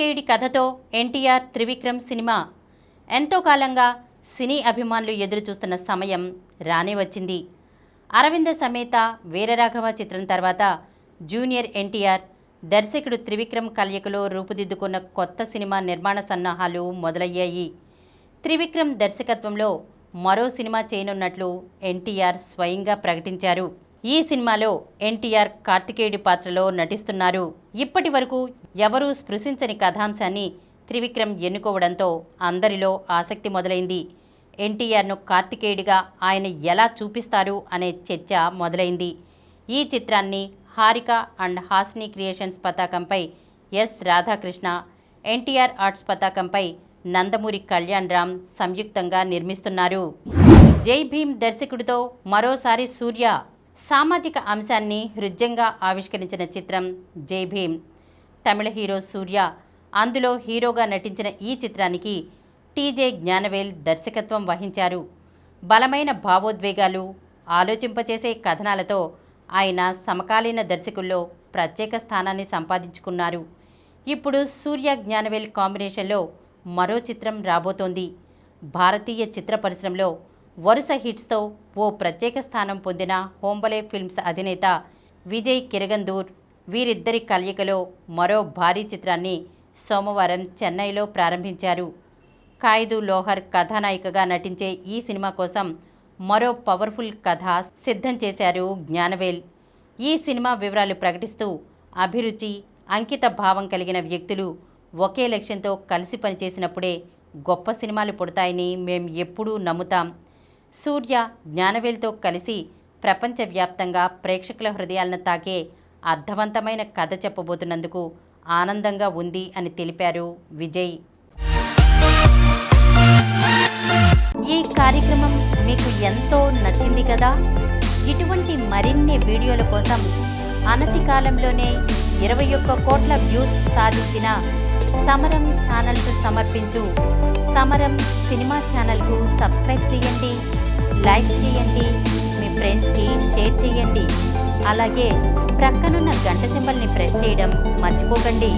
కార్తికేయుడి కథతో ఎన్టీఆర్ త్రివిక్రమ్ సినిమా ఎంతో కాలంగా సినీ అభిమానులు ఎదురుచూస్తున్న సమయం రానే వచ్చింది. అరవింద సమేత వీరరాఘవ చిత్రం తర్వాత జూనియర్ ఎన్టీఆర్ దర్శకుడు త్రివిక్రమ్ కలయికలో రూపుదిద్దుకున్న కొత్త సినిమా నిర్మాణ సన్నాహాలు మొదలయ్యాయి. త్రివిక్రమ్ దర్శకత్వంలో మరో సినిమా చేయనున్నట్లు ఎన్టీఆర్ స్వయంగా ప్రకటించారు. ఈ సినిమాలో ఎన్టీఆర్ కార్తికేయుడి పాత్రలో నటిస్తున్నారు. ఇప్పటి వరకు ఎవరూ స్పృశించని కథాంశాన్ని త్రివిక్రమ్ ఎన్నుకోవడంతో అందరిలో ఆసక్తి మొదలైంది. ఎన్టీఆర్ను కార్తికేయుడిగా ఆయన ఎలా చూపిస్తారు అనే చర్చ మొదలైంది. ఈ చిత్రాన్ని హారిక అండ్ హాస్ని క్రియేషన్స్ పతాకంపై ఎస్ రాధాకృష్ణ, ఎన్టీఆర్ ఆర్ట్స్ పతాకంపై నందమూరి కళ్యాణ్ రామ్ సంయుక్తంగా నిర్మిస్తున్నారు. జై భీమ్ దర్శకుడితో మరోసారి సూర్య సామాజిక అంశాన్ని హృద్యంగా ఆవిష్కరించిన చిత్రం జై భీమ్. తమిళ హీరో సూర్య అందులో హీరోగా నటించిన ఈ చిత్రానికి టీజే జ్ఞానవేల్ దర్శకత్వం వహించారు. బలమైన భావోద్వేగాలు, ఆలోచింపచేసే కథనాలతో ఆయన సమకాలీన దర్శకుల్లో ప్రత్యేక స్థానాన్ని సంపాదించుకున్నారు. ఇప్పుడు సూర్య జ్ఞానవేల్ కాంబినేషన్లో మరో చిత్రం రాబోతోంది. భారతీయ చిత్ర పరిశ్రమలో వరుస హిట్స్తో ఓ ప్రత్యేక స్థానం పొందిన హోంబలే ఫిల్మ్స్ అధినేత విజయ్ కిరగందూర్ వీరిద్దరి కలయికలో మరో భారీ చిత్రాన్ని సోమవారం చెన్నైలో ప్రారంభించారు. ఖైదు లోహర్ కథానాయికగా నటించే ఈ సినిమా కోసం మరో పవర్ఫుల్ కథ సిద్ధం చేశారు జ్ఞానవేల్. ఈ సినిమా వివరాలు ప్రకటిస్తూ అభిరుచి, అంకిత భావం కలిగిన వ్యక్తులు ఒకే లక్ష్యంతో కలిసి పనిచేసినప్పుడే గొప్ప సినిమాలు పుడతాయని మేం ఎప్పుడూ నమ్ముతాం. సూర్య జ్ఞానవేల్తో కలిసి ప్రపంచవ్యాప్తంగా ప్రేక్షకుల హృదయాలను తాకే అర్థవంతమైన కథ చెప్పబోతున్నందుకు ఆనందంగా ఉంది అని తెలిపారు విజయ్. ఈ కార్యక్రమం మీకు ఎంతో నచ్చింది కదా. ఇటువంటి మరిన్ని వీడియోల కోసం అనతి కాలంలోనే 21 కోట్ల వ్యూస్ సాధించిన సమరం ఛానల్కు సమర్పించు సమరం సినిమా ఛానల్కు సబ్స్క్రైబ్ చేయండి, లైక్ చేయండి, మీ ఫ్రెండ్స్కి షేర్ చేయండి. అలాగే ప్రక్కనున్న గంట సింబల్ని ప్రెస్ చేయడం మర్చిపోకండి.